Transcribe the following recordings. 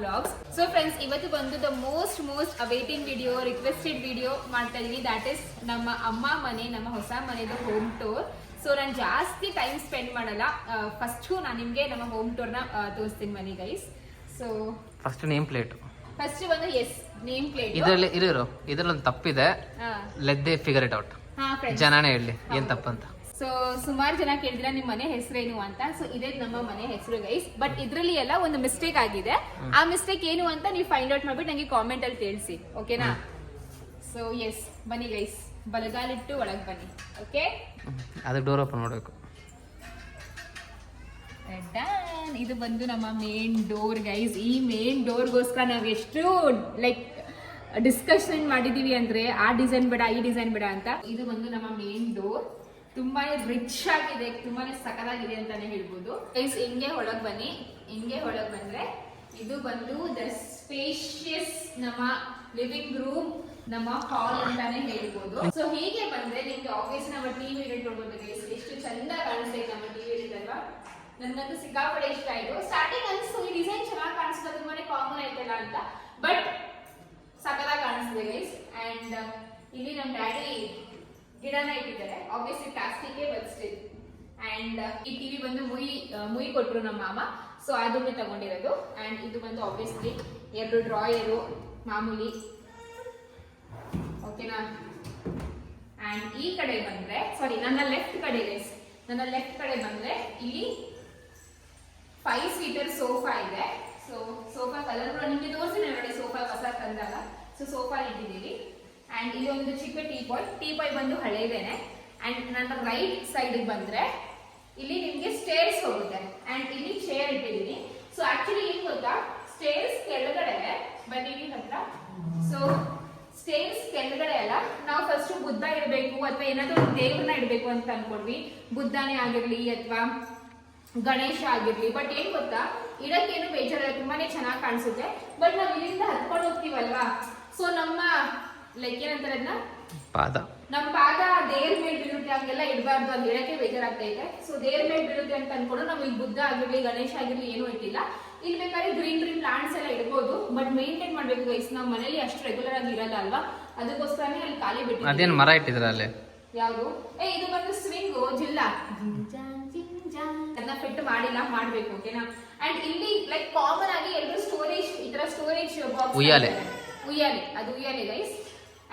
Vlogs. So friends, ಇವತ್ತು ಬಂದು the most awaiting video, requested video ಮಾಡ್ತಾ ಇದೀವಿ. ದ್ಯಾಟ್ ಇಸ್ ನಮ್ಮ ಅಮ್ಮ ಮನೆ, ನಮ್ಮ ಹೊಸ ಮನೆದು ಹೋಮ್ ಟೂರ್. ಸೊ ನಾನು ಜಾಸ್ತಿ ಟೈಮ್ ಸ್ಪೆಂಡ್ ಮಾಡಲ್ಲ. ಫಸ್ಟು ನಾನು ನಿಮಗೆ ನಮ್ಮ ಹೋಮ್ ಟೂರ್ನ ತೋರಿಸ್ತೀನಿ ಬನ್ನಿ guys. So first name plate first ಬಂದು ನೇಮ್ ಪ್ಲೇಟ್. ಇದರಲ್ಲಿ ಒಂದು ತಪ್ಪಿದೆ. Let they figure it out. ಜನನೇ ಹೇಳಿ ಏನ್ ತಪ್ಪಂತ. ಸೊ ಸುಮಾರು ಜನ ಕೇಳಿದ್ರೆ ನಿಮ್ಮ ಮನೆ ಹೆಸರೇನು ಅಂತ. ಸೊ ಇದೇ ನಮ್ಮ ಮನೆ ಹೆಸರು ಗೈಸ್. ಬಟ್ ಇದ್ರಲ್ಲಿ ಎಲ್ಲ ಒಂದು ಮಿಸ್ಟೇಕ್ ಆಗಿದೆ. ಆ ಮಿಸ್ಟೇಕ್ ಏನು ಅಂತ ನೀವು ಫೈಂಡ್ ಔಟ್ ಮಾಡ್ಬಿಟ್ಟು ನಂಗೆ ಕಾಮೆಂಟ್ ಅಲ್ಲಿ ತಿಳಿಸಿ, ಓಕೆನಾ? ಸೊ ಎಸ್, ಬನ್ನಿ ಗೈಸ್, ಬಲಗಾಲಿಟ್ಟು ಒಳಗೆ ಬನ್ನಿ. ಓಕೆ, ಅದಕ್ಕೆ ಡೋರ್ ಓಪನ್ ಮಾಡಬೇಕು. ಇದು ಬಂದು ನಮ್ಮ ಮೇನ್ ಡೋರ್ ಗೈಸ್. ಈ ಮೇನ್ ಡೋರ್ಗೋಸ್ಕರ ನಾವು ಎಷ್ಟು ಡಿಸ್ಕಷನ್ ಮಾಡಿದೀವಿ ಅಂದ್ರೆ ಆ ಡಿಸೈನ್ ಬೇಡ, ಈ ಡಿಸೈನ್ ಬೇಡ ಅಂತ. ಇದು ಬಂದು ನಮ್ಮ ಮೇನ್ ಡೋರ್. ತುಂಬಾನೇ ರಿಚ್ ಆಗಿದೆ, ತುಂಬಾನೇ ಸಕಲಾಗಿದೆ ಅಂತಾನೆ ಹೇಳ್ಬೋದು ಗೈಸ್. ಹಿಂಗೆ ಒಳಗ್ ಬನ್ನಿ. ಹಿಂಗೆ ಒಳಗ್ ಬಂದ್ರೆ ಇದು ಬಂದು ದ ಸ್ಪೇಷಿಯಸ್ ನಮ್ಮ ಲಿವಿಂಗ್ ರೂಮ್, ನಮ್ಮ ಹಾಲ್ ಅಂತಾನೆ ಹೇಳ್ಬೋದು. ಸೊ ಹೀಗೆ ಬಂದ್ರೆ ನಿಮ್ಗೆ ಆಬ್ವಿಯಸ್ ನಮ್ಮ ಟಿವಿ ಯೂನಿಟ್ ನೋಡ್ಬೋದು ಗೈಸ್. ಎಷ್ಟು ಚಂದ ಕಾಣಿಸ್ತೈತೆ ನಮ್ಮ ಟಿವಿ ಯೂನಿಟ್ ಅಲ್ವಾ? ನನ್ಗಂತೂ ಸಿಕ್ಕಾಪಟ್ಟೆ ಇಷ್ಟ ಆಯ್ತು. ಸ್ಟಾರ್ಟಿಂಗ್ ಅನ್ಸ್ತು ಈ ಡಿಸೈನ್ ಚೆನ್ನಾಗಿ ಕಾಣಿಸ್ತದೆ, ತುಂಬಾನೇ ಕಾಮನ್ ಆಯ್ತಲ್ಲ ಅಂತ. ಬಟ್ ಸಕಲಾಗಿ ಕಾಣಿಸ್ತಿದೆ ಗೈಸ್. ಅಂಡ್ ಇಲ್ಲಿ ನಮ್ಮ ಡ್ಯಾಡಿ ಗಿಡನ ಇಟ್ಟಿದ್ದಾರೆ, obviously plastic but still. And ಈ ಟಿವಿ ಬಂದು ಮುಯಿ ಕೊಟ್ರು ನಮ್ಮ ಮಾಮ. ಸೊ ಅದನ್ನೇ ತಗೊಂಡಿರೋದು. ಅಂಡ್ ಇದು ಬಂದು ಆಬ್ವಿಯಸ್ಲಿ 2 ಡ್ರಾಯರು ಮಾಮೂಲಿ, ಓಕೆನಾ? ಅಂಡ್ ಈ ಕಡೆ ಬಂದ್ರೆ, ಸಾರಿ ನನ್ನ ಲೆಫ್ಟ್ ಕಡೆ ಗೈಸ್, ನನ್ನ ಲೆಫ್ಟ್ ಕಡೆ ಬಂದ್ರೆ ಇಲ್ಲಿ 5 ಸೀಟರ್ ಸೋಫಾ ಇದೆ. ಸೊ ಸೋಫಾ ಕಲರ್ ಕೂಡ ನಿಮಗೆ ತೋರಿಸಿದೆ ನೋಡಿ, ಸೋಫಾ ಹೊಸ ತಂದಾಗ. ಸೊ ಸೋಫಾ ಇಟ್ಟಿದ್ದೀವಿ. ಅಂಡ್ ಇಲ್ಲಿ ಒಂದು ಚಿಕ್ಕ ಟೀ ಪಾಯ್ ಬಂದು ಹಳೇದೇನೆ. ಅಂಡ್ ನನ್ನ ರೈಟ್ ಸೈಡ್ ಬಂದ್ರೆ ಇಲ್ಲಿ ನಿಮ್ಗೆ ಸ್ಟೇರ್ಸ್ ಹೋಗುತ್ತೆ. ಅಂಡ್ ಇಲ್ಲಿ ಚೇರ್ ಇಟ್ಟಿದ್ದೀನಿ. ಸೊ ಆಕ್ಚುಲಿ ಏನ್ ಗೊತ್ತಾ, ಸ್ಟೇರ್ಸ್ ಕೆಳಗಡೆ ಬನ್ನಿ ಹತ್ರ. ಸೊ ಸ್ಟೇರ್ಸ್ ಕೆಳಗಡೆ ಅಲ್ಲ, ನಾವು ಫಸ್ಟ್ ಬುದ್ಧ ಇಡಬೇಕು ಅಥವಾ ಏನಾದ್ರು ಒಂದು ದೇವ್ರನ್ನ ಇಡಬೇಕು ಅಂತ ಅನ್ಕೊಂಡ್ವಿ. ಬುದ್ಧನೇ ಆಗಿರ್ಲಿ ಅಥವಾ ಗಣೇಶ ಆಗಿರ್ಲಿ. ಬಟ್ ಏನ್ ಗೊತ್ತಾ, ಇಡಕ್ಕೇನು ಬೇಜಾರಿಲ್ಲ, ತುಂಬಾನೇ ಚೆನ್ನಾಗಿ ಕಾಣಿಸುತ್ತೆ. ಬಟ್ ನಾವ್ ಇಲ್ಲಿಂದ ಹತ್ಕೊಂಡು ಹೋಗ್ತೀವಲ್ವಾ, ಸೊ ನಮ್ಮ ಏನಂತಾರೆ ಅದನ್ನ, ನಮ್ಮ ಪಾದ ದೇವ್ರ ಮೇಲೆ ಬೀಳುತ್ತೆ, ಹಂಗೆಲ್ಲ ಇಡಬಾರ್ದು ಅಂತ ಹೇಳಕ್ಕೆ ಬೇಜಾರಾಗ್ತೈತೆ. ಸೊ ದೇವ್ರ ಮೇಲೆ ಬೀಳುತ್ತೆ ಅಂತ ಅನ್ಕೊಂಡು ನಾವು ಇಲ್ಲಿ ಬುದ್ಧ ಆಗಿರ್ಲಿ ಗಣೇಶ ಆಗಿರ್ಲಿ ಏನೂ ಇಟ್ಟಿಲ್ಲ. ಇಲ್ಲಿ ಬೇಕಾದ್ರೆ ಗ್ರೀನ್ ಪ್ಲಾಂಟ್ಸ್ ಎಲ್ಲ ಇಡ್ಬೋದು. ಬಟ್ ಮೇಂಟೈನ್ ಮಾಡ್ಬೇಕು ಗೈಸ್, ನಾವು ಮನೇಲಿ ಅಷ್ಟು ರೆಗ್ಯುಲರ್ ಆಗಿ ಇರಲ್ಲ ಅಲ್ವಾ, ಅದಕ್ಕೋಸ್ಕರನೇ ಅಲ್ಲಿ ಖಾಲಿ ಬಿಟ್ಟು. ಅದೇನು ಮರ ಇಟ್ಟಿದ್ರ ಅಲ್ಲಿ? ಯಾವುದು? ಇದು ಬಂದು ಸ್ವಿಂಗು ಜಿಲ್ಲ, ಅದನ್ನ ಫಿಟ್ ಮಾಡಿಲ್ಲ, ಮಾಡ್ಬೇಕು, ಓಕೆನಾ? ಅಂಡ್ ಇಲ್ಲಿ ಕಾಮನ್ ಆಗಿ ಎಲ್ಲರೂ ಸ್ಟೋರೇಜ್, ಈ ತರ ಸ್ಟೋರೇಜ್ ಬಾಕ್ಸ್, ಉಯ್ಯಾಲೆ, ಅದು ಉಯ್ಯಾಲೆ ಗೈಸ್.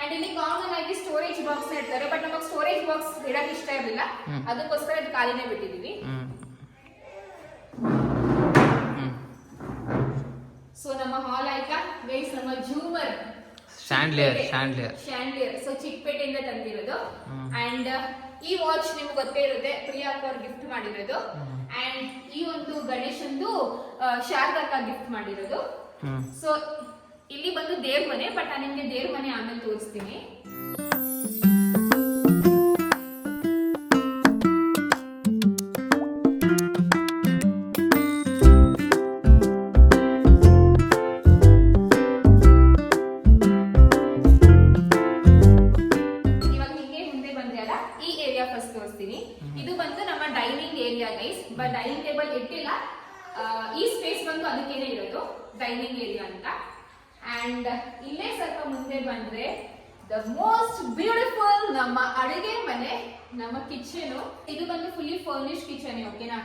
ಅಂಡ್ ಇಲ್ಲಿ ಕಾಮನ್ ಆಗಿ ಸ್ಟೋರೇಜ್ ಬಾಕ್ಸ್ ಇಡ್ತಾರೆ. ಬಟ್ ನಮಗೆ ಸ್ಟೋರೇಜ್ ಬಾಕ್ಸ್ ಇಡಕ್ ಇಷ್ಟ ಇರಲಿಲ್ಲ, ಅದಕ್ಕೋಸ್ಕರ ಇದು ಖಾಲಿನೇ ಬಿಟ್ಟಿದೀವಿ. ಸೊ ನಮ್ಮ ಹಾಲ್ ಆಯ್ತಾ ಗೈಸ್. ನಮ್ಮ ಝೂಮರ್ ಶಾಂಡ್ಲಿಯರ್, ಸೊ ಚಿಕ್ಕಪೇಟೆಯಿಂದ ತಂದಿರೋದು. ಅಂಡ್ ಈ ವಾಚ್ ನಿಮ್ಗೆ ಗೊತ್ತೇ ಇರುತ್ತೆ, ಪ್ರಿಯಾಕ್ ಅವ್ರು ಗಿಫ್ಟ್ ಮಾಡಿರೋದು. ಅಂಡ್ ಈ ಒಂದು ಗಣೇಶಂದು ಶಾರದಕ್ಕ ಗಿಫ್ಟ್ ಮಾಡಿರೋದು. ಸೊ ಇಲ್ಲಿ ಬಂದು ದೇವ್ರ ಮನೆ. ಬಟ್ ನಾನು ನಿಮ್ಗೆ ದೇವ್ರ ಮನೆ ಆಮೇಲೆ ತೋರಿಸ್ತೀನಿ. ಇವಾಗ ಹಿಂಗೆ ಮುಂದೆ ಬಂದ್ರೆ ಅಲ್ಲ, ಈ ಏರಿಯಾ ಫಸ್ಟ್ ತೋರಿಸ್ತೀನಿ. ಇದು ಬಂದು ನಮ್ಮ dining area guys. But dining table ಇಟ್ಟಿಲ್ಲ, ಈ ಸ್ಪೇಸ್ ಬಂದು ಅದಕ್ಕೇನೆ ಇರೋದು ಡೈನಿಂಗ್ ಏರಿಯಾ ಅಂತ. ಅಂಡ್ ಇಲ್ಲೇ ಸ್ವಲ್ಪ ಮುಂದೆ ಬಂದ್ರೆ ದ ಮೋಸ್ಟ್ ಬ್ಯೂಟಿಫುಲ್ ನಮ್ಮ ಅಡುಗೆ ಮನೆ, ನಮ್ಮ ಕಿಚನ್. ಇದು ಬಂದು ಫುಲ್ಲಿ ಫರ್ನಿಶ್ ಕಿಚನ್, ಓಕೆನಾ?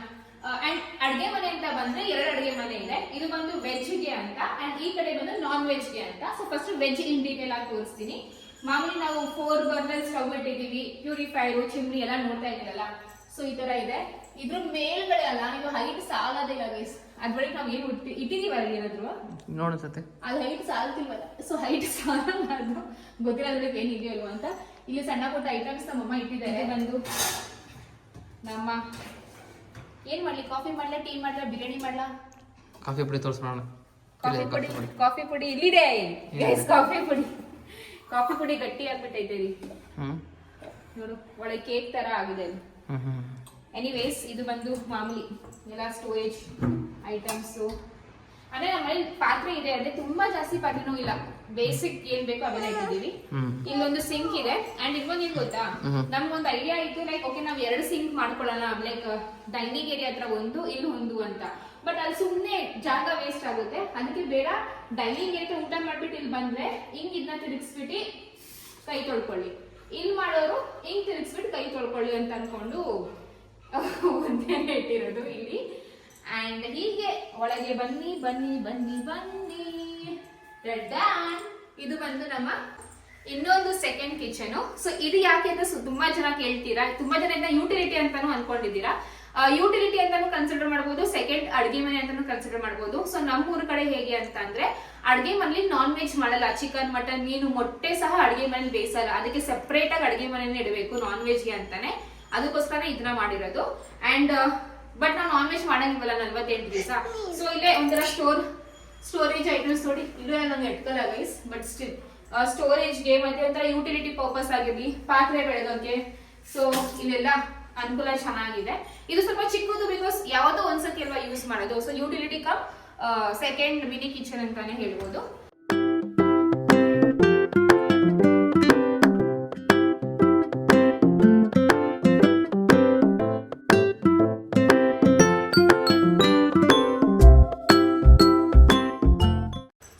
ಅಂಡ್ ಅಡುಗೆ ಮನೆ ಅಂತ ಬಂದ್ರೆ 2 ಅಡುಗೆ ಮನೆ ಇದೆ. ಇದು ಬಂದು ವೆಜ್ಗೆ ಅಂತ, ಅಂಡ್ ಈ ಕಡೆ ಬಂದು ನಾನ್ ವೆಜ್ಗೆ ಅಂತ. So first veg in detail ಆಗಿ ತೋರಿಸ್ತೀನಿ. ಮಾಮೂಲಿ ನಾವು 4 ಬರ್ನರ್ ಸ್ಟವ್ ಇಟ್ಟಿದ್ದೀವಿ, ಪ್ಯೂರಿಫೈರು, ಚಿಮ್ನಿ ಎಲ್ಲ ನೋಡ್ತಾ ಇದ್ದೀರಲ್ಲ. ಸೊ ಈ ತರ ಇದೆ. ಇದ್ರ ಮೇಲ್ಗಡೆ ಅಲ್ಲ, ಇದು ಹೈಟ್ ಸಾಲೋದಿಲ್ಲ ಗೈಸ್. ಅದ್ ಬಳಿಕ ನಾವ್ ಏನು ಇಟ್ಟಿದೀವಲ್ಲ ಏನಾದ್ರು ನೋಡುತ್ತೆ, ಅದು ಹೈಟ್ ಸಾಲ್ತಿಲ್ವಲ್ಲ. ಸೊ ಹೈಟ್ ಸಾಲಬಾರ್ದು, ಗೊತ್ತಿಲ್ಲ ಅದ್ರಿಗೆ ಏನಿದೆಯಲ್ವ ಅಂತ. ಇಲ್ಲಿ ಸಣ್ಣ ಪುಟ್ಟ ಐಟಮ್ಸ್ ನಮ್ಮಮ್ಮ ಇಟ್ಟಿದ್ದಾರೆ. ಬಂದು ನಮ್ಮ ಏನ್ ಮಾಡ್ಲಿ, ಕಾಫಿ ಮಾಡ್ಲಾ, ಟೀ ಮಾಡ್ಲಾ, ಬಿರಿಯಾನಿ ಮಾಡ್ಲಾ? ಕಾಫಿ ಪುಡಿ ತೋರಿಸೋಣ. ಕಾಫಿ ಪುಡಿ ಇಲ್ಲಿದೆ ಗೈಸ್. ಕಾಫಿ ಪುಡಿ ಗಟ್ಟಿ ಆಗ್ಬಿಟ್ಟೈತೆ ರೀ, ನೋಡು, ಒಳ್ಳೆ ಕೇಕ್ ತರ ಆಗಿದೆ. ಎನಿವೇಸ್, ಇದು ಬಂದು ಮಾಮೂಲಿ ಎಲ್ಲ ಸ್ಟೋರೇಜ್ ಐಟಮ್ಸ್. ಅಂದ್ರೆ ನಮ್ಮಲ್ಲಿ ಪಾತ್ರೆ ಇದೆ, ಅಂದ್ರೆ ತುಂಬಾ ಜಾಸ್ತಿ ಪಾತ್ರೆನೂ ಇಲ್ಲ, ಬೇಸಿಕ್ ಏನ್ ಬೇಕೋ ಅವೆಲ್ಲ ಇಟ್ಟಿದೀವಿ. ಇಲ್ಲೊಂದು ಸಿಂಕ್ ಇದೆ. ಅಂಡ್ ಇನ್ನೊಂದು ಏನ್ ಗೊತ್ತಾ, ನಮ್ಗೊಂದು ಐಡಿಯಾ ಇತ್ತು, ಓಕೆ ನಾವ್ 2 ಸಿಂಕ್ ಮಾಡ್ಕೊಳ್ಳೋಣ, ಡೈನಿಂಗ್ ಏರಿಯಾ ಹತ್ರ ಒಂದು, ಇಲ್ಲಿ ಒಂದು ಅಂತ. ಬಟ್ ಅಲ್ಲಿ ಸುಮ್ಮನೆ ಜಾಗ ವೇಸ್ಟ್ ಆಗುತ್ತೆ. ಅದಕ್ಕೆ ಬೇಡ, ಡೈನಿಂಗ್ ಏರಿಯಾ ಊಟ ಮಾಡ್ಬಿಟ್ಟು ಇಲ್ಲಿ ಬಂದ್ರೆ ಹಿಂಗ್ ಇದನ್ನ ತಿರುಗಿಸ್ಬಿಟ್ಟು ಕೈ ತೊಳ್ಕೊಳ್ಳಿ, ಇಲ್ಲಿ ಮಾಡೋರು ಹಿಂಗ್ ತಿರುಗಿಸ್ಬಿಟ್ಟು ಕೈ ತೊಳ್ಕೊಳ್ಳಿ ಅಂತ ಅನ್ಕೊಂಡು ಒಂದೇ ಇಟ್ಟಿರೋದು ಇಲ್ಲಿ. ಅಂಡ್ ಹೀಗೆ ಒಳಗೆ ಬನ್ನಿ ಬನ್ನಿ ಬನ್ನಿ ಬನ್ನಿ. ಇದು ಬಂದು ನಮ್ಮ ಇನ್ನೊಂದು ಸೆಕೆಂಡ್ ಕಿಚನ್. ಸೊ ಇದು ಯಾಕೆ ಅಂತ ತುಂಬಾ ಜನ ಕೇಳ್ತೀರಾ, ತುಂಬಾ ಜನ ಯುಟಿಲಿಟಿ ಅಂತಾನು ಅನ್ಕೊಂಡಿದ್ದೀರಾ. ಯುಟಿಲಿಟಿ ಅಂತಾನು ಕನ್ಸಿಡರ್ ಮಾಡಬಹುದು, ಸೆಕೆಂಡ್ ಅಡ್ಗೆ ಮನೆ ಅಂತಾನು ಕನ್ಸಿಡರ್ ಮಾಡಬಹುದು. ಸೊ ನಮ್ಮೂರ ಕಡೆ ಹೇಗೆ ಅಂತ ಅಂದ್ರೆ ಅಡ್ಗೆ ಮನೇಲಿ ನಾನ್ ವೆಜ್ ಮಾಡಲ್ಲ, ಚಿಕನ್ ಮಟನ್ ಮೀನು ಮೊಟ್ಟೆ ಸಹ ಅಡ್ಗೆ ಮನೇಲಿ ಬೇಯಿಸಲ್ಲ. ಅದಕ್ಕೆ ಸೆಪರೇಟ್ ಆಗಿ ಅಡ್ಗೆ ಮನೆಯೇ ಇಡಬೇಕು ನಾನ್ ವೆಜ್ಗೆ ಅಂತಾನೆ, ಅದಕ್ಕೋಸ್ಕರ ಇದನ್ನ ಮಾಡಿರೋದು. ಅಂಡ್ ಬಟ್ ನಾವು ನಾನ್ ವೆಜ್ ಮಾಡಂಗಿಲ್ಲ 48 ದಿವಸ. ಸೊ ಇಲ್ಲೇ ಒಂಥರ ಸ್ಟೋರೇಜ್ ಐಟಮ್ಸ್ ನೋಡಿ, ಇಲ್ಲೇ ನಂಗೆ ಎಟ್ಕಲ್ಲ ಗೈಸ್, ಬಟ್ ಸ್ಟಿಲ್ ಸ್ಟೋರೇಜ್ಗೆ ಮತ್ತೆ ಒಂಥರ ಯುಟಿಲಿಟಿ ಪರ್ಪಸ್ ಆಗಿರ್ಲಿ, ಪಾತ್ರೆ ಬೆಳಗೋಕೆ, ಸೊ ಇಲ್ಲೆಲ್ಲ ಅನುಕೂಲ ಚೆನ್ನಾಗಿದೆ. ಇದು ಸ್ವಲ್ಪ ಚಿಕ್ಕದು ಬಿಕಾಸ್ ಯಾವತ್ತೋ ಒಂದ್ಸತಿ ಅಲ್ವಾ ಯೂಸ್ ಮಾಡೋದು. So utility come second mini kitchen ಅಂತಾನೆ ಹೇಳ್ಬೋದು.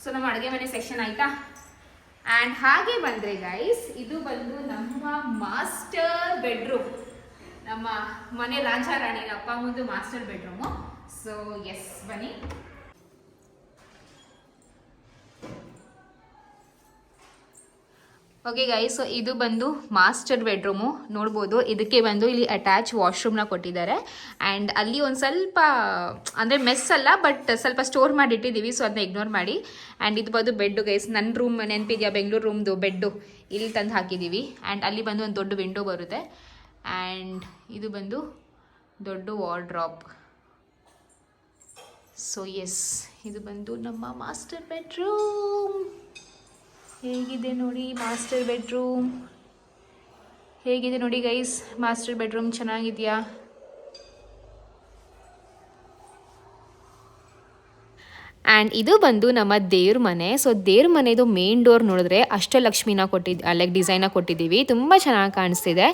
ಸೊ ನಮ್ಮ ಅಡುಗೆ ಮನೆ ಸೆಕ್ಷನ್ ಆಯ್ತಾ. ಅಂಡ್ ಹಾಗೆ ಬಂದ್ರೆ ಗೈಸ್, ಇದು ಬಂದು ನಮ್ಮ ಮಾಸ್ಟರ್ ಬೆಡ್ರೂಮ್, ನಮ್ಮ ಮನೆ ರಾಜ ರಾಣಿ ಅಪ್ಪ ಮುಂದೆ ಮಾಸ್ಟರ್ ಬೆಡ್ರೂಮು. ಸೊ ಎಸ್ ಬನ್ನಿ. ಓಕೆ ಗೈಸ್, ಸೊ ಇದು ಬಂದು ಮಾಸ್ಟರ್ ಬೆಡ್ರೂಮು ನೋಡ್ಬೋದು. ಇದಕ್ಕೆ ಬಂದು ಇಲ್ಲಿ ಅಟ್ಯಾಚ್ ವಾಶ್ರೂಮ್ನ ಕೊಟ್ಟಿದ್ದಾರೆ. ಆ್ಯಂಡ್ ಅಲ್ಲಿ ಒಂದು ಸ್ವಲ್ಪ ಅಂದರೆ ಮೆಸ್ ಅಲ್ಲ, ಬಟ್ ಸ್ವಲ್ಪ ಸ್ಟೋರ್ ಮಾಡಿ ಇಟ್ಟಿದ್ದೀವಿ, ಸೊ ಅದನ್ನ ಇಗ್ನೋರ್ ಮಾಡಿ. ಆ್ಯಂಡ್ ಇದು ಬಂದು ಬೆಡ್ಡು ಗೈಸ್, ನನ್ನ ರೂಮ್ ನೆನಪಿದೆಯಾ ಬೆಂಗಳೂರು ರೂಮ್ದು ಬೆಡ್ಡು ಇಲ್ಲಿ ತಂದು ಹಾಕಿದ್ದೀವಿ. ಆ್ಯಂಡ್ ಅಲ್ಲಿ ಬಂದು ಒಂದು ದೊಡ್ಡ ವಿಂಡೋ ಬರುತ್ತೆ. ಆ್ಯಂಡ್ ಇದು ಬಂದು ದೊಡ್ಡ ವಾರ್ಡ್ರಾಪ್. ಸೊ ಎಸ್, ಇದು ಬಂದು ನಮ್ಮ ಮಾಸ್ಟರ್ ಬೆಡ್ರೂಮ್. ಹೇಗಿದೆ ನೋಡಿ ಮಾಸ್ಟರ್ ಬೆಡ್ರೂಮ್, ಹೇಗಿದೆ ನೋಡಿ ಗೈಸ್ ಮಾಸ್ಟರ್ ಬೆಡ್ರೂಮ್, ಚೆನ್ನಾಗಿದೆಯಾ? ಆ್ಯಂಡ್ ಇದು ಬಂದು ನಮ್ಮ ದೇವ್ರ ಮನೆ. ಸೊ ದೇವ್ರ ಮನೆದು ಮೇನ್ ಡೋರ್ ನೋಡಿದ್ರೆ ಅಷ್ಟಲಕ್ಷ್ಮಿನ ಲೈಕ್ ಡಿಸೈನ ಕೊಟ್ಟಿದ್ದೀವಿ, ತುಂಬ ಚೆನ್ನಾಗಿ ಕಾಣಿಸ್ತಿದೆ.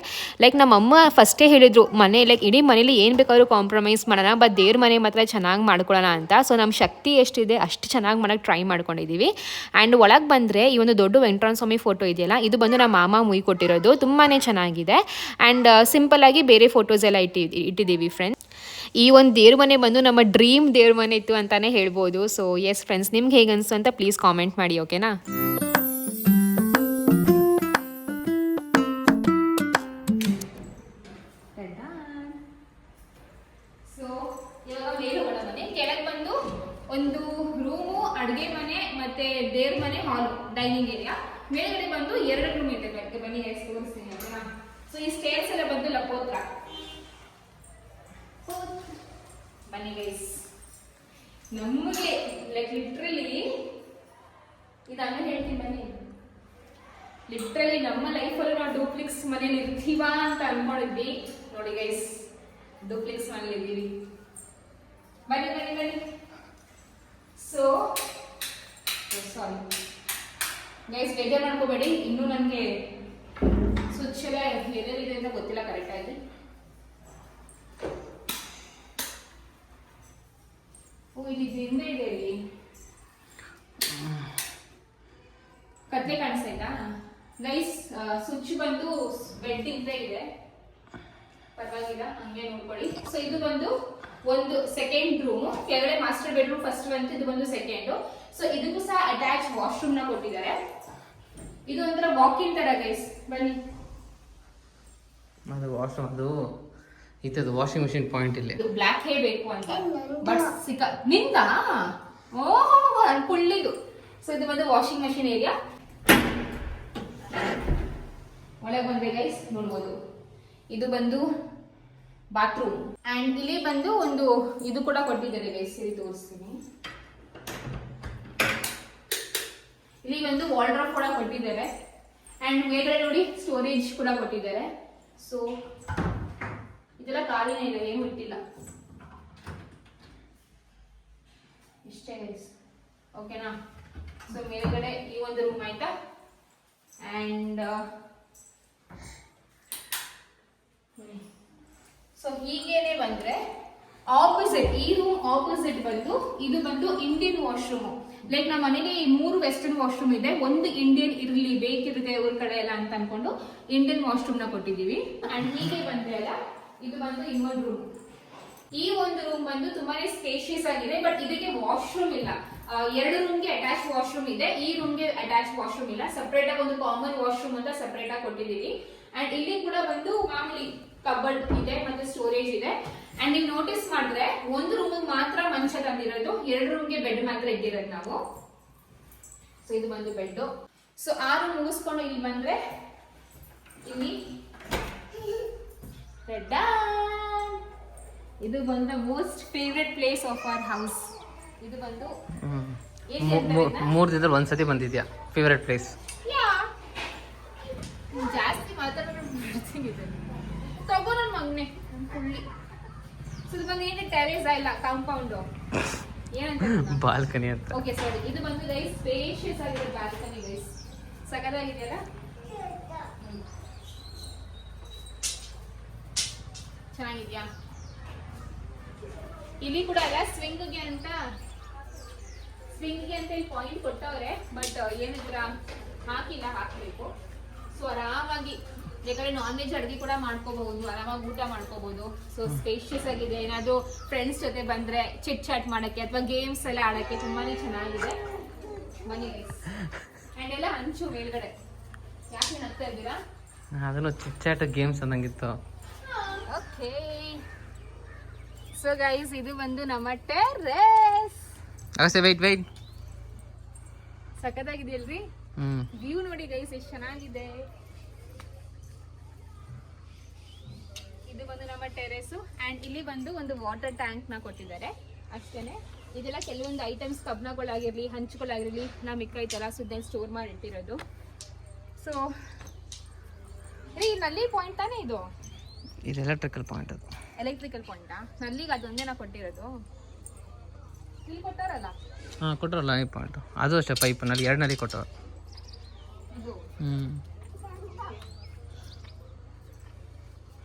ಲೈಕ್ ನಮ್ಮ ಅಮ್ಮ ಫಸ್ಟೇ ಹೇಳಿದರು ಮನೆ ಲೈಕ್ ಇಡೀ ಮನೇಲಿ ಏನು ಬೇಕಾದ್ರೂ ಕಾಂಪ್ರಮೈಸ್ ಮಾಡೋಣ, ಬಟ್ ದೇವ್ರ ಮನೆ ಮಾತ್ರ ಚೆನ್ನಾಗಿ ಮಾಡ್ಕೊಳ್ಳೋಣ ಅಂತ. ಸೊ ನಮ್ಮ ಶಕ್ತಿ ಎಷ್ಟಿದೆ ಅಷ್ಟು ಚೆನ್ನಾಗಿ ಮಾಡೋಕ್ಕೆ ಟ್ರೈ ಮಾಡ್ಕೊಂಡಿದ್ದೀವಿ. ಆ್ಯಂಡ್ ಒಳಗೆ ಬಂದರೆ ಈ ಒಂದು ದೊಡ್ಡ ವೆಂಕಟರಮಣ ಸ್ವಾಮಿ ಫೋಟೋ ಇದೆಯಲ್ಲ, ಇದು ಬಂದು ನಮ್ಮ ಮಾಮ ಮುಯಿ ಕೊಟ್ಟಿರೋದು, ತುಂಬಾ ಚೆನ್ನಾಗಿದೆ. ಆ್ಯಂಡ್ ಸಿಂಪಲ್ಲಾಗಿ ಬೇರೆ ಫೋಟೋಸ್ ಎಲ್ಲ ಇಟ್ಟಿದ್ದೀವಿ ಫ್ರೆಂಡ್ಸ್. ಈ ಒಂದು ದೇವ್ರ ಮನೆ ಬಂದು ನಮ್ಮ ಡ್ರೀಮ್ ದೇವ್ರ ಮನೆ ಇತ್ತು ಅಂತಲೇ ಹೇಳ್ಬೋದು. ಸೊ ಎಸ್ ಫ್ರೆಂಡ್ಸ್, ನಿಮ್ಗೆ ಹೇಗೆ ಅನಿಸ್ತು ಅಂತ ಪ್ಲೀಸ್ ಕಾಮೆಂಟ್ ಮಾಡಿ, ಓಕೆನಾ? ಸೊ ಇವಾಗ ಮೇಲೆ ಒಳ ಮನೆ, ಕೆಳಗೆ ಬಂದು ಒಂದು ರೂಮು, ಅಡುಗೆ ಮನೆ ಮತ್ತೆ ದೇವ್ರ ಮನೆ, ಹಾಲು, ಡೈನಿಂಗ್ ಏರಿಯಾ. ಮೇಲ್ಗಡೆ ಬಂದು 2 ರೂಮ್ ಇದೆ. ಬನ್ನಿ ತೋರಿಸ್ತೀನಿ, ಓಕೆನಾ? ಸೊ ಈ ಸ್ಟೇರ್ಸ್ ಎಲ್ಲ ಬಂದು ಲಪೋತ್ರ. ಬನ್ನಿ ಗೈಸ್, ನಮಗೆ ಲೈಕ್ ಲಿಟ್ರಲಿ ಇದು ಆಮೇಲೆ ಹೇಳ್ತೀನಿ ಬನ್ನಿ. ಲಿಟ್ರಲಿ ನಮ್ಮ ಲೈಫಲ್ಲಿ ನಾವು ಡೂಪ್ಲೆಕ್ಸ್ ಮನೇಲಿ ಇರ್ತೀವಾ ಅಂತ ಅನ್ಕೊಂಡಿದ್ವಿ. ನೋಡಿ ಗೈಸ್, ಡೂಪ್ಲೆಕ್ಸ್ ಮನೇಲಿ ಇದ್ದೀವಿ. ಬನ್ನಿ ಬನ್ನಿ ಬನ್ನಿ. ಸೊ ಸಾರಿ ಗೈಸ್, ಬೇಜಾರು ಮಾಡ್ಕೋಬೇಡಿ, ಇನ್ನೂ ನನಗೆ ಸ್ವಿಚ್ ಎಲ್ಲ ಎಲ್ಲೆಲ್ಲಿದೆ ಅಂತ ಗೊತ್ತಿಲ್ಲ ಕರೆಕ್ಟಾಗಿ. ಇಲ್ಲಿ ಹಿಂದೆ ಇದೆ, ಇಲ್ಲಿ ಕತ್ತೆ ಕಾಣಿಸ್ತಾ ಗೈಸ್. ಸ್ವಿಚ್ ಬಂದು ಬೆಡ್ ಹಿಂದೆ ಇದೆ, ಪರವಾಗಿಲ್ಲ ಹಂಗೆ ನೋಡ್ಕೊಳ್ಳಿ. ಸೊ ಇದು ಬಂದು ಒಂದು ಸೆಕೆಂಡ್ ರೂಮ್, ಕೆಳಗಡೆ ಮಾಸ್ಟರ್ ಬೆಡ್ರೂಮ್ ಫಸ್ಟ್ ಬಂತು, ಇದು ಬಂದು ಸೆಕೆಂಡು. ಸೊ ಇದಕ್ಕೂ ಸಹ ಅಟ್ಯಾಚ್ ವಾಶ್ರೂಮ್ ನ ಕೊಟ್ಟಿದ್ದಾರೆ. ಇದು ಒಂಥರ ವಾಕಿಂಗ್ ತರ ಗೈಸ್, ಬನ್ನಿ. ಅದು ವಾಶ್ರೂಮ್, ಅದು ಇತ್ತದು ವಾಷಿಂಗ್ ಮಿಷಿನ್ ಪಾಯಿಂಟ್ ಇಲ್ಲಿ ಬ್ಲ್ಯಾಕ್ ಹೇ ಬೇಕು ಅಂತ, ಬಟ್ ಸಿಕ್ಕ ನಿಂದ ಓಹ್ ಕುಳ್ಳಿದು. ಸೊ ಇದು ಬಂದು ವಾಷಿಂಗ್ ಮೆಷಿನ್ ಏರಿಯಾ. ಒಳಗೆ ಬಂದ್ರೆ ಗೈಸ್ ನೋಡ್ಬೋದು, ಇದು ಬಂದು ಬಾತ್ರೂಮ್. ಅಂಡ್ ಇಲ್ಲಿ ಬಂದು ಒಂದು ಇದು ಕೂಡ ಕೊಟ್ಟಿದ್ದಾರೆ ಗೈಸ್, ಇಲ್ಲಿ ತೋರಿಸ್ತೀನಿ. ಇಲ್ಲಿ ಒಂದು ವಾರ್ಡ್ರೋಬ್ ಕೂಡ ಕೊಟ್ಟಿದ್ದಾರೆ. ಅಂಡ್ ಮೇಲ್ಗಡೆ ನೋಡಿ ಸ್ಟೋರೇಜ್ ಕೂಡ ಕೊಟ್ಟಿದ್ದಾರೆ. ಸೊ ಇದೆಲ್ಲ ಖಾಲಿನೇ ಇದೆ, ಏನು ಇಟ್ಟಿಲ್ಲ, ಇಷ್ಟೇ ಗೈಸ್, ಓಕೆನಾ? ಸೊ ಮೇಲ್ಗಡೆ ಈ ಒಂದು ರೂಮ್ ಆಯ್ತಾ. ಅಂಡ್ ಸೊ ಹೀಗೇನೆ ಬಂದ್ರೆ ಆಪೋಸಿಟ್, ಈ ರೂಮ್ ಆಪೋಸಿಟ್ ಬಂದು ಇದು ಬಂದು ಇಂಡಿಯನ್ ವಾಶ್ರೂಮ್. ಲೈಕ್ ನಮ್ಮ ಮನೆಗೆ ಈ 3 ವೆಸ್ಟರ್ನ್ ವಾಶ್ರೂಮ್ ಇದೆ, ಒಂದು ಇಂಡಿಯನ್ ಇರ್ಲಿ ಬೇಕಿರುತ್ತೆ ಊರ್ ಕಡೆ ಎಲ್ಲ ಅಂತ ಅನ್ಕೊಂಡು ಇಂಡಿಯನ್ ವಾಶ್ರೂಮ್ ನ ಕೊಟ್ಟಿದೀವಿ. ಅಂಡ್ ಹೀಗೆ ಬಂದ್ರೆ ಅಲ್ಲ, ಇದು ಬಂದು ಇನ್ನೊಂದು ರೂಮ್. ಈ ಒಂದು ರೂಮ್ ಬಂದು ತುಂಬಾನೇ ಸ್ಪೇಷಿಯಸ್ ಆಗಿದೆ, ಬಟ್ ಇದಕ್ಕೆ ವಾಶ್ರೂಮ್ ಇಲ್ಲ. 2 ರೂಮ್ಗೆ ಅಟ್ಯಾಚ್ ವಾಶ್ರೂಮ್ ಇದೆ, ಈ ರೂಮ್ಗೆ ಅಟ್ಯಾಚ್ ವಾಶ್ರೂಮ್ ಇಲ್ಲ. ಸಪರೇಟ್ ಆಗಿ ಒಂದು ಕಾಮನ್ ವಾಶ್ರೂಮ್ ಅಂತ ಸಪರೇಟ್ ಆಗಿ ಕೊಟ್ಟಿದೀವಿ. ಅಂಡ್ ಇಲ್ಲಿ ಕೂಡ ಬಂದು ಮಾಮೂಲಿ ಕಬರ್ಡ್ ಇದೆ ಮತ್ತೆ ಸ್ಟೋರೇಜ್ ಇದೆ. ಅಂಡ್ ನೀವು ನೋಟಿಸ್ ಮಾಡಿದ್ರೆ ಒಂದು ರೂಮ್ ಮಾತ್ರ ಮಂಚ ತಂದಿರೋದು, 2 ರೂಮ್ಗೆ ಬೆಡ್ ಮಾತ್ರ ಇಟ್ಟಿರೋದು ನಾವು. ಸೊ ಇದು ಬಂದು ಬೆಡ್. ಸೊ ಆ ರೂಮ್ ಮುಗಿಸ್ಕೊಂಡು ಇಲ್ಲಿ ಬಂದ್ರೆ ಇಲ್ಲಿ ಇದು ಬಂದ most favourite place of our house. ಇದು ಬಂದು 3 ದಿನದಲ್ಲಿ ಒಂದ್ಸತಿ ಬಂದಿದ್ಯಾ ಫೇವ್ರೆಟ್ ಪ್ಲೇಸ್? ಜಾಸ್ತಿ ಮಾತಾಡೋದು ತಗೋ ನನ್ನ ಮಗನೆ ಫುಲ್ಲಿ. ಸೊ ಇದು ಬಂದು ಏನು ಟೆರೇಸ್ ಇಲ್ಲ, ಕಾಂಪೌಂಡ್ ಏನಂತ ಬಾಲ್ಕನಿ ಅಂತ. ಓಕೆ ಸಾರಿ, ಇದು ಬಂದು ಗೈಸ್ ಸ್ಪೇಷಿಯಸ್ ಆಗಿರೋ ಬಾಲ್ಕನಿ ಗೈಸ್. ಸಕತ್ತಾಗಿದೆಯಲ್ಲ, ಚೆನ್ನಾಗಿದ್ಯಾ? ಇಲ್ಲಿ ಕೂಡ ಅಲ್ಲ, ಸ್ವಿಂಗ್ಗೆ ಅಂತ ಇಲ್ಲಿ ಪಾಯಿಂಟ್ ಕೊಟ್ಟವ್ರೆ, ಬಟ್ ಏನಂದ್ರ ಹಾಕಿಲ್ಲ, ಹಾಕ್ಬೇಕು. ಸೊ ಆರಾಮಾಗಿ ಯಾಕಂದ್ರೆ ನಾನ್ ವೆಜ್ ಅಡುಗೆ ಕೂಡ ಮಾಡ್ಕೋಬಹುದು, ಆರಾಮಾಗಿ ಊಟ ಮಾಡ್ಕೋಬಹುದು. ಸೊ ಸ್ಪೇಷಿಯಸ್ ಆಗಿದೆ. ಏನಾದ್ರು ಫ್ರೆಂಡ್ಸ್ ಜೊತೆ ಬಂದ್ರೆ ಚಿಟ್ ಚಾಟ್ ಮಾಡಕ್ಕೆ ಅಥವಾ ಗೇಮ್ಸ್ ಎಲ್ಲ ಆಡಕ್ಕೆ ತುಂಬಾನೇ ಚೆನ್ನಾಗಿದೆ. ಬನ್ನಿ ಗೈಸ್. ಅಂಡ್ ಎಲ್ಲ ಹಂಚು ಮೇಲ್ಗಡೆ. ಯಾಕೆ ನಗ್ತಾ ಇದ್ದೀರಾ? ಅದನ್ನು ಚಿಟ್ ಚಾಟ್ ಗೇಮ್ಸ್ ಅನ್ನಂಗಿತ್ತು. ಓಕೆ ಸೊ ಗೈಸ್, ಇದು ಬಂದು ನಮ್ಮ ಟೆರೇಸ್. ವೆಯ್ಟ್ ಸಖತ್ತಾಗಿದೆಯಲ್ರಿ? ವ್ಯೂ ನೋಡಿ ಗೈಸ್, ಎಷ್ಟು ಚೆನ್ನಾಗಿದೆ. ಇದು ಬಂದು ನಮ್ಮ ಟೆರೇಸು. ಅಂಡ್ ಇಲ್ಲಿ ಬಂದು ಒಂದು ವಾಟರ್ ಟ್ಯಾಂಕ್ ನ ಕೊಟ್ಟಿದ್ದಾರೆ ಅಷ್ಟೇನೆ. ಇದೆಲ್ಲ ಕೆಲವೊಂದು ಐಟಮ್ಸ್, ಕಬ್ನಗಳಾಗಿರ್ಲಿ, ಹಂಚುಗಳಾಗಿರ್ಲಿ, ನಾ ಮಿಕ್ಕೈತಲ್ಲ ಸುದ್ದಲ್ಲಿ ಸ್ಟೋರ್ ಮಾಡಿ ಇಟ್ಟಿರೋದು. ಸೊ ನಲ್ಲಿ ಪಾಯಿಂಟ್ ತಾನೇ ಇದು? ಇದು ಎಲೆಕ್ಟ್ರಿಕಲ್ ಪಾಯಿಂಟ್. ಅದು ಎಲೆಕ್ಟ್ರಿಕಲ್ ಪಾಯಿಂಟಾ? ನಲ್ಲಿಗೆ ಅದೊಂದೇ ನಾ ಕೊಟ್ಟಿರೋದು. ಇಲ್ಲಿ ಕೊಟ್ಟಾರಲ್ಲ? ಕೊಟ್ಟರಲ್ಲ ಈ ಪಾಯಿಂಟ್. ಅದು ಅಷ್ಟೇ, ಪೈಪ್ ನಲ್ಲಿ 2 ನಲ್ಲಿ ಕೊಟ್ಟರು. ಇದು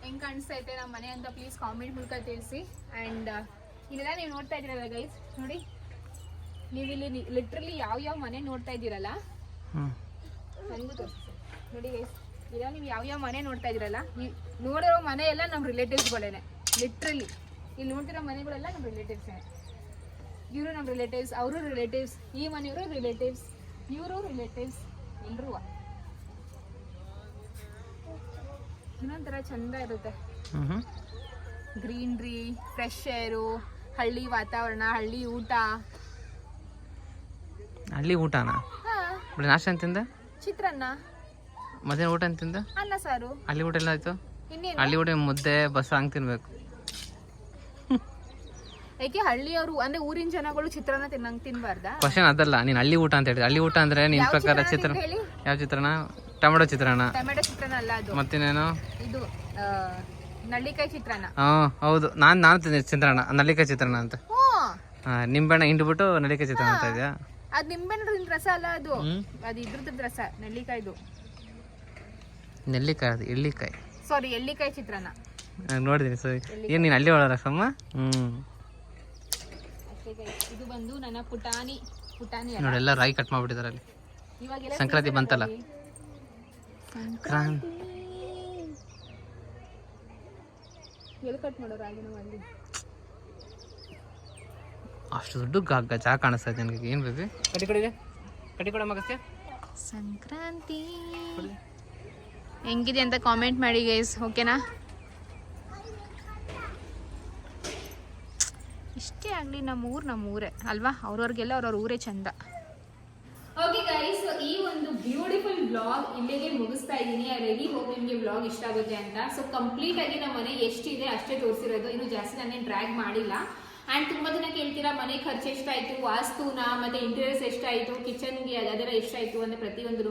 ಹೆಂಗ್ ಕಾಣಿಸ್ತಾ ಐತೆ ನಮ್ಮ ಮನೆ ಅಂತ ಪ್ಲೀಸ್ ಕಾಮೆಂಟ್ ಮೂಲಕ ತಿಳಿಸಿ. ಅಂಡ್ ಇದೆಲ್ಲ ನೀವು ನೋಡ್ತಾ ಇದ್ದೀರಲ್ಲ ಗೈಸ್, ನೋಡಿ ನೀವು ಇಲ್ಲಿ ಲಿಟ್ರಲಿ ಯಾವ ಮನೆ ನೋಡ್ತಾ ಇದ್ದೀರಲ್ಲ, ನನಗೂ ತೋರಿಸಿ ನೋಡಿ ಗೈಸ್. ಇಲ್ಲ ನೀವು ಯಾವ ಮನೆ ನೋಡ್ತಾ ಇದ್ದೀರಲ್ಲ, ನೀವು ನೋಡಿರೋ ಮನೆ ಎಲ್ಲ ನಮ್ಮ ರಿಲೇಟಿವ್ಸ್ಗಳೇನೆ. ಲಿಟ್ರಲಿ ಇಲ್ಲಿ ನೋಡ್ತಿರೋ ಮನೆಗಳೆಲ್ಲ ನಮ್ಮ ರಿಲೇಟಿವ್ಸೇ. ಇವರು ನಮ್ಮ ರಿಲೇಟಿವ್ಸ್, ಅವರು ರಿಲೇಟಿವ್ಸ್, ಈ ಮನೆಯವರು ರಿಲೇಟಿವ್ಸ್, ಇವರು ರಿಲೇಟಿವ್ಸ್, ಎಲ್ಲರೂ ಇನ್ನೊಂಥರ ಚಂದ ಇರುತ್ತೆ. ಗ್ರೀನ್ರಿ, ಫ್ರೆಶ್ ಏರು, ಹಳ್ಳಿ ವಾತಾವರಣ, ಹಳ್ಳಿ ಊಟ. ಹಳ್ಳಿ ಊಟನಾ? ನಾಷ್ಟ ಅಂತಂದ? ಚಿತ್ರಾನ್ನ. ಮಧ್ಯಾಹ್ನ ಊಟ ಅಂತಂದ? ಅನ್ನ ಸಾರು. ಹಳ್ಳಿ ಊಟ ಎಲ್ಲ ಆಯ್ತು? ಇನ್ನೇನು? ಹಳ್ಳಿ ಊಟ ಮುದ್ದೆ ಬಸ್ ಹಂಗೆ ತಿನ್ಬೇಕು. ಯಾಕೆ ಹಳ್ಳಿಯವರು ಅಂದ್ರೆ ಊರಿನ ಜನಗಳು ಚಿತ್ರಾನ್ನ ತಿನ್ಬಾರ್ದಾ? ಕ್ವಶನ್ ಅದಲ್ಲ, ನೀನ್ ಹಳ್ಳಿ ಊಟ ಅಂತ ಹೇಳಿದ್ರೆ. ಹಳ್ಳಿ ಊಟ ಅಂದ್ರೆ ನಿನ್ ಪ್ರಕಾರ ಚಿತ್ರಾನ್ನ ಯಾವ ಚಿತ್ರಾನ್ನ? ಟೊಮೆಟೊ ಚಿತ್ರಾನ್ನ. ಟೊಮೆಟೊ ಚಿತ್ರಾನ್ನ ಅಲ್ಲ ಅದು. ಮತ್ತೇನೇನು? ಇದು ನಳ್ಳಿಕಾಯಿ ಚಿತ್ರಾನ್ನ. ಹೌದು, ನಾನು ತಿಂದೆ ಚಿತ್ರಾನ್ನ, ನಳ್ಳಿಕಾಯಿ ಚಿತ್ರಾನ್ನ ಅಂತ. ನಿಂಬೆಹಣ್ಣ ಹಿಂಡ್ಬಿಟ್ಟು ನಳ್ಳಿಕಾಯಿ ಚಿತ್ರಾನ್ನ ಅಂತ ಇದೆಯಾ? ಅದು ನಿಂಬೆಹಣ್ಣಿನ ರಸ ಅಲ್ಲ, ಅದು ಇದ್ರದ್ದು ರಸ, ನೆಲ್ಲಿಕಾಯ್ದು. ನೆಲ್ಲಿಕಾಯಿ ಅದು ಎಳ್ಳಿಕಾಯಿ. ಸಾರಿ, ಎಳ್ಳಿಕಾಯಿ ಚಿತ್ರಾನ್ನ ನೋಡಿದೀನಿ. ಸರಿ, ಏನ್ ನೀನ್ ಹಳ್ಳಿ ಒಳ ರಸಮ್ಮ? ಇದು ಬಂದು ನನ್ನ ಪುಟಾಣಿ ನೋಡಿ, ಎಲ್ಲ ರಾಯಿ ಕಟ್ ಮಾಡ್ಬಿಟ್ಟಿದಾರೆ ಅಲ್ಲಿ. ಸಂಕ್ರಾಂತಿ ಬಂತಲ್ಲ. ಎಲ್ಲಿ ಕಟ್ ಮಾಡೋ ರಾಗಿನ ಮಾಡಿ ಅಷ್ಟು ದೊಡ್ಡ ಗಜ ಕಾಣಿಸ್ತಾ ಇದೆ ನನಗೆ. ಏನ್ ಬೇಕು? ಕಟ್ಟಿ ಕೊಡ ಮಗಸ್ಯ. ಸಂಕ್ರಾಂತಿ ಹೆಂಗಿದೆ ಅಂತ ಕಾಮೆಂಟ್ ಮಾಡಿ ಗೈಸ್, ಓಕೆನಾ? ಇಷ್ಟೇ ಆಗಲಿ, ನಮ್ಮೂರೇ ಅಲ್ವಾ? ಅವ್ರವ್ರಿಗೆಲ್ಲ ಅವ್ರವ್ರ ಊರೇ ಚಂದ. ಓಕೆ ಗೈಸ್, ಈ ಒಂದು ಬ್ಯೂಟಿಫುಲ್ ವ್ಲಾಗ್ ಇಲ್ಲಿಗೆ ಮುಗಿಸ್ತಾ ಇದ್ದೀನಿ. ಐ ರೆಡಿ ಹೋಪ್ ನಿಮಗೆ ವ್ಲಾಗ್ ಇಷ್ಟ ಆಗುತ್ತೆ ಅಂತ. ಸೊ ಕಂಪ್ಲೀಟ್ ಆಗಿ ನಮ್ಮ ಮನೆ ಎಷ್ಟಿದೆ ಅಷ್ಟೇ ತೋರಿಸಿರೋದು, ಇನ್ನು ಜಾಸ್ತಿ ನಾನೇನು ಡ್ರ್ಯಾಗ್ ಮಾಡಿಲ್ಲ. ಆ್ಯಂಡ್ ತುಂಬ ಜನ ಕೇಳ್ತೀರಾ ಮನೆ ಖರ್ಚು ಎಷ್ಟಾಯಿತು, ವಾಸ್ತುನ ಮತ್ತು ಇಂಟೀರಿಯರ್ಸ್ ಎಷ್ಟಾಯಿತು, ಕಿಚನ್ಗೆ ಅದೆಲ್ಲ ಎಷ್ಟಾಯಿತು ಅಂದರೆ ಪ್ರತಿಯೊಂದೂ.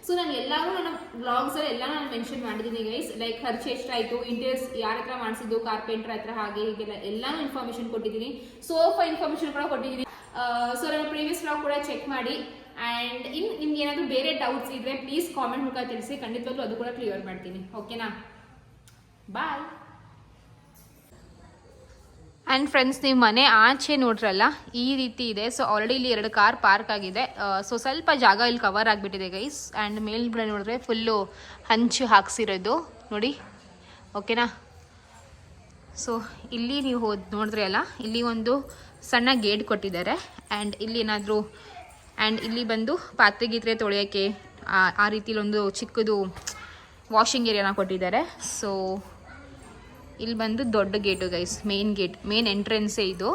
ಸೊ ನಾನು ಎಲ್ಲರೂ ನನ್ನ ವ್ಲಾಗ್ಸಲ್ಲಿ ಎಲ್ಲ ನಾನು ಮೆನ್ಷನ್ ಮಾಡಿದ್ದೀನಿ ಗೈಸ್. ಲೈಕ್ ಖರ್ಚು ಎಷ್ಟಾಯಿತು, ಇಂಟೀರಿಯರ್ಸ್ ಯಾರ ಹತ್ರ ಮಾಡಿಸಿದ್ದು, ಕಾರ್ಪೆಂಟರ್ ಹತ್ರ, ಹಾಗೆ ಹೀಗೆಲ್ಲ ಎಲ್ಲಾನು ಇನ್ಫಾರ್ಮೇಷನ್ ಕೊಟ್ಟಿದ್ದೀನಿ. ಸೋಫಾ ಇನ್ಫಾರ್ಮೇಷನ್ ಕೂಡ ಕೊಟ್ಟಿದ್ದೀನಿ. ಸೊ ನನ್ನ ಪ್ರೀವಿಯಸ್ ವ್ಲಾಗ್ ಕೂಡ ಚೆಕ್ ಮಾಡಿ. ಆ್ಯಂಡ್ ನಿಮ್ಗೆ ಏನಾದರೂ ಬೇರೆ ಡೌಟ್ಸ್ ಇದ್ದರೆ ಪ್ಲೀಸ್ ಕಾಮೆಂಟ್ ಮೂಲಕ ತಿಳಿಸಿ, ಖಂಡಿತವಾಗ್ಲೂ ಅದು ಕೂಡ ಕ್ಲಿಯರ್ ಮಾಡ್ತೀನಿ. ಓಕೆನಾ? ಬಾಯ್. ಆ್ಯಂಡ್ ಫ್ರೆಂಡ್ಸ್ ನೀವು ಮನೆ ಆಚೆ ನೋಡ್ರಲ್ಲ ಈ ರೀತಿ ಇದೆ. ಸೊ ಆಲ್ರೆಡಿ ಇಲ್ಲಿ 2 ಕಾರ್ ಪಾರ್ಕ್ ಆಗಿದೆ. ಸೊ ಸ್ವಲ್ಪ ಜಾಗ ಇಲ್ಲಿ ಕವರ್ ಆಗಿಬಿಟ್ಟಿದೆ ಗೈಸ್. ಆ್ಯಂಡ್ ಮೇಲ್ಗಡೆ ನೋಡಿದ್ರೆ ಫುಲ್ಲು ಹಂಚು ಹಾಕ್ಸಿರೋದು ನೋಡಿ, ಓಕೆನಾ. ಸೊ ಇಲ್ಲಿ ನೀವು ನೋಡಿದ್ರೆ ಅಲ್ಲ, ಇಲ್ಲಿ ಒಂದು ಸಣ್ಣ ಗೇಟ್ ಕೊಟ್ಟಿದ್ದಾರೆ. ಆ್ಯಂಡ್ ಇಲ್ಲಿ ಏನಾದರೂ ಆ್ಯಂಡ್ ಇಲ್ಲಿ ಬಂದು ಪಾತ್ರೆ ಗೀತ್ರೆ ತೊಳೆಯೋಕ್ಕೆ ಆ ರೀತಿಲಿ ಒಂದು ಚಿಕ್ಕದು ವಾಷಿಂಗ್ ಏರಿಯಾನ ಕೊಟ್ಟಿದ್ದಾರೆ. ಸೊ ಇಲ್ಲಿ ಬಂದು ದೊಡ್ಡ gate guys, main gate, main ಎಂಟ್ರೆನ್ಸೇ ಇದು.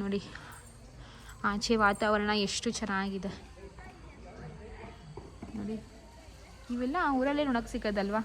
ನೋಡಿ ಆಚೆ ವಾತಾವರಣ ಎಷ್ಟು ಚೆನ್ನಾಗಿದೆ ನೋಡಿ. ಇವೆಲ್ಲ ಊರಲ್ಲೇ ನೋಡೋಕೆ ಸಿಗೋದಲ್ವಾ.